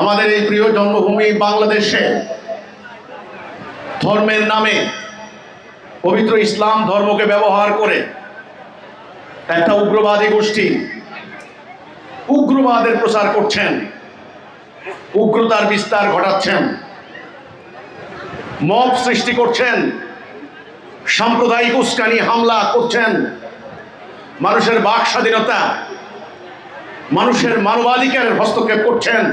আমাদের এই প্রিয় জন্মভূমি বাংলাদেশে ধর্মের নামে পবিত্র ইসলাম ধর্মকে ব্যবহার করে একটা উগ্রবাদী গোষ্ঠী উগ্রবাদের প্রচার করছেন, উগ্রতার বিস্তার ঘটাচ্ছেন, মব সৃষ্টি করছেন, সাম্প্রদায়িক উস্কানি হামলা করছেন, মানুষের বাক স্বাধীনতা, মানুষের মানবাধিকারের হস্তক্ষেপ করছেন।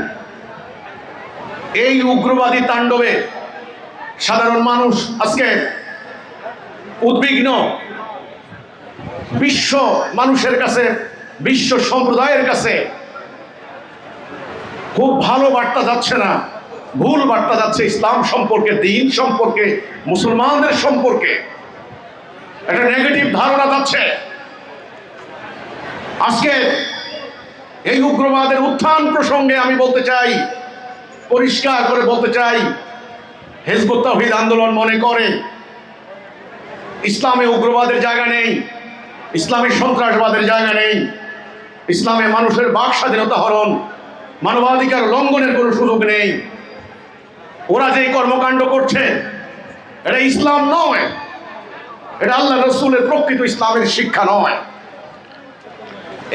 এই উগ্রবাদী তাণ্ডবে সাধারণ মানুষ আজকে উদ্বিগ্ন। বিশ্ব মানুষের কাছে, বিশ্ব সম্প্রদায়ের কাছে খুব ভালো বার্তা যাচ্ছে না, ভুল বার্তা যাচ্ছে ইসলাম সম্পর্কে, দ্বীন সম্পর্কে, মুসলমানদের সম্পর্কে একটা নেগেটিভ ধারণা যাচ্ছে। আজকে এই উগ্রবাদের উত্থান প্রসঙ্গে আমি বলতে চাই, পরিষ্কার করে বলতে চাই, হিজবুত তাওহীদ আন্দোলন মনে করে ইসলামে উগ্রবাদের জায়গা নেই, ইসলামে সন্ত্রাসবাদের জায়গা নেই, ইসলামে মানুষের বাক স্বাধীনতা হরণ, মানবাধিকার লঙ্ঘনের কোনো সুযোগ নেই। ওরা যে কর্মকাণ্ড করছে এটা ইসলাম নয়, এটা আল্লাহ রসুলের প্রকৃত ইসলামের শিক্ষা নয়।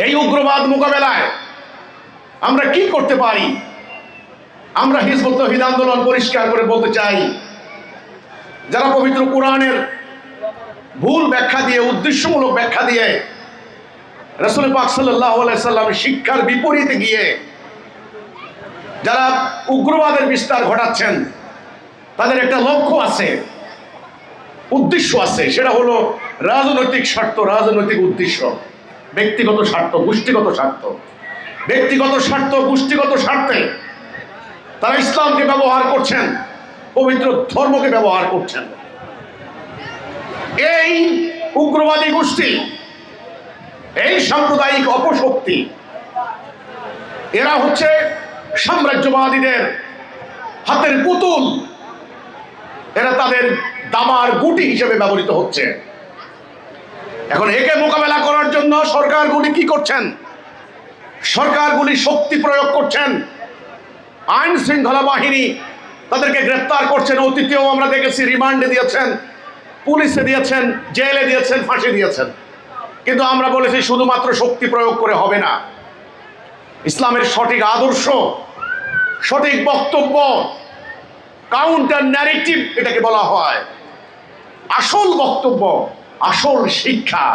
এই উগ্রবাদ মোকাবেলায় আমরা কি করতে পারি? আমরা হিজবুত তাওহীদ আন্দোলন পরিষ্কার করে বলতে চাই, যারা পবিত্র কোরআনের ভুল ব্যাখ্যা দিয়ে, উদ্দেশ্যমূলক ব্যাখ্যা দিয়ে রাসূল পাক সাল্লাল্লাহু আলাইহি সাল্লামের শিক্ষার বিপরীতে গিয়ে যারা উগ্রবাদের বিস্তার ঘটাচ্ছেন, তাদের একটা লক্ষ্য আছে, উদ্দেশ্য আছে, সেটা হলো রাজনৈতিক স্বার্থ, রাজনৈতিক উদ্দেশ্য, ব্যক্তিগত স্বার্থ, গোষ্ঠীগত স্বার্থ। ব্যক্তিগত স্বার্থ, গোষ্ঠীগত স্বার্থে তারা ইসলামকে ব্যবহার করছেন, পবিত্র ধর্মকে ব্যবহার করছেন। এই উগ্রবাদী গোষ্ঠী, এই সাম্প্রদায়িক অপশক্তি, এরা হচ্ছে সাম্রাজ্যবাদীদের হাতের পুতুল, এরা তাদের দামার গুটি হিসেবে ব্যবহৃত হচ্ছে। এখন একে মোকাবেলা করার জন্য সরকারগুলি কি করছেন? সরকারগুলি শক্তি প্রয়োগ করছেন, আইন শৃঙ্খলা বাহিনী তাদেরকে গ্রেফতার করছেন, অতীতেও আমরা দেখেছি, রিমান্ডে দিয়েছেন, পুলিশে দিয়েছেন, জেলে দিয়েছেন, ফাঁসি দিয়েছেন। কিন্তু আমরা বলেছি শুধুমাত্র শক্তি প্রয়োগ করে হবে না, ইসলামের সঠিক আদর্শ, সঠিক বক্তব্য, কাউন্টার ন্যারেটিভ এটাকে বলা হয়, আসল বক্তব্য, আসল শিক্ষা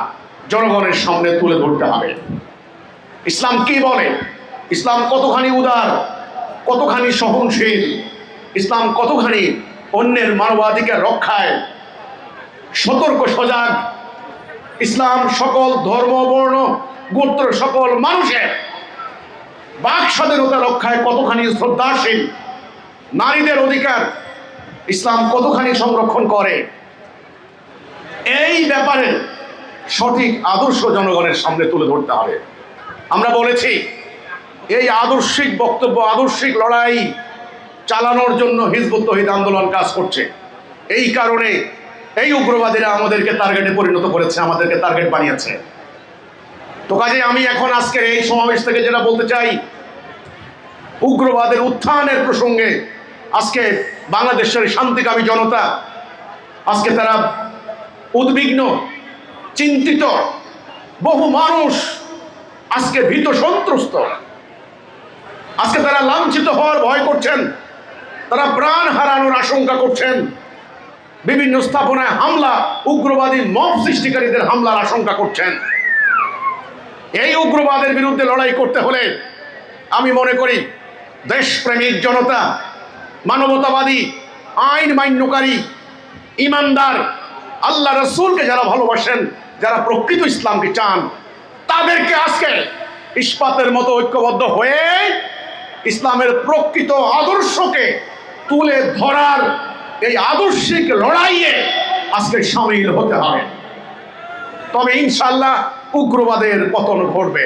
জনগণের সামনে তুলে ধরতে হবে। ইসলাম কি বলে, ইসলাম কতখানি উদার, কতখানি সহনশীল, ইসলাম কতখানি অন্যের মানবাধিকার রক্ষায় সতর্ক সজাগ, ইসলাম সকল ধর্ম, বর্ণ, গোত্র, সকল মানুষের বাক স্বাধীনতা রক্ষায় কতখানি শ্রদ্ধাশীল, নারীদের অধিকার ইসলাম কতখানি সংরক্ষণ করে, এই ব্যাপারে সঠিক আদর্শ জনগণের সামনে তুলে ধরতে হবে। আমরা বলেছি এই আদর্শিক বক্তব্য, আদর্শিক লড়াই চালানোর জন্য হিজবুত তাওহীদ আন্দোলন কাজ করছে। এই কারণে এই উগ্রবাদীরা আমাদেরকে টার্গেটে পরিণত করেছে, আমাদেরকে টার্গেট বানিয়েছে। তো কাজে আমি এখন আজকের এই সমাবেশ থেকে যেটা বলতে চাই, উগ্রবাদের উত্থানের প্রসঙ্গে আজকে বাংলাদেশের শান্তিকামী জনতা আজকে তারা উদ্বিগ্ন, চিন্তিত, বহু মানুষ আজকে ভীত সন্ত্রস্ত, আজকে তারা লাঞ্ছিত হওয়ার ভয় করছেন, তারা প্রাণ হারানোর আশঙ্কা করছেন, বিভিন্ন স্থাপনায় হামলা, উগ্রবাদী মব সৃষ্টিকারীদের হামলার আশঙ্কা করছেন। এই উগ্রবাদের বিরুদ্ধে লড়াই করতে হলে আমি মনে করি দেশপ্রেমিক জনতা, মানবতাবাদী, আইন মান্যকারী, ইমানদার, আল্লাহ রসুলকে যারা ভালোবাসেন, যারা প্রকৃত ইসলামকে চান, তাদেরকে আজকে ইস্পাতের মতো ঐক্যবদ্ধ হয়ে ইসলামের প্রকৃত আদর্শকে তুলে ধরার এই আদর্শিক লড়াইয়ে আজকে সামিল হতে হবে। তবে ইনশাআল্লাহ উগ্রবাদের পতন ঘটবে।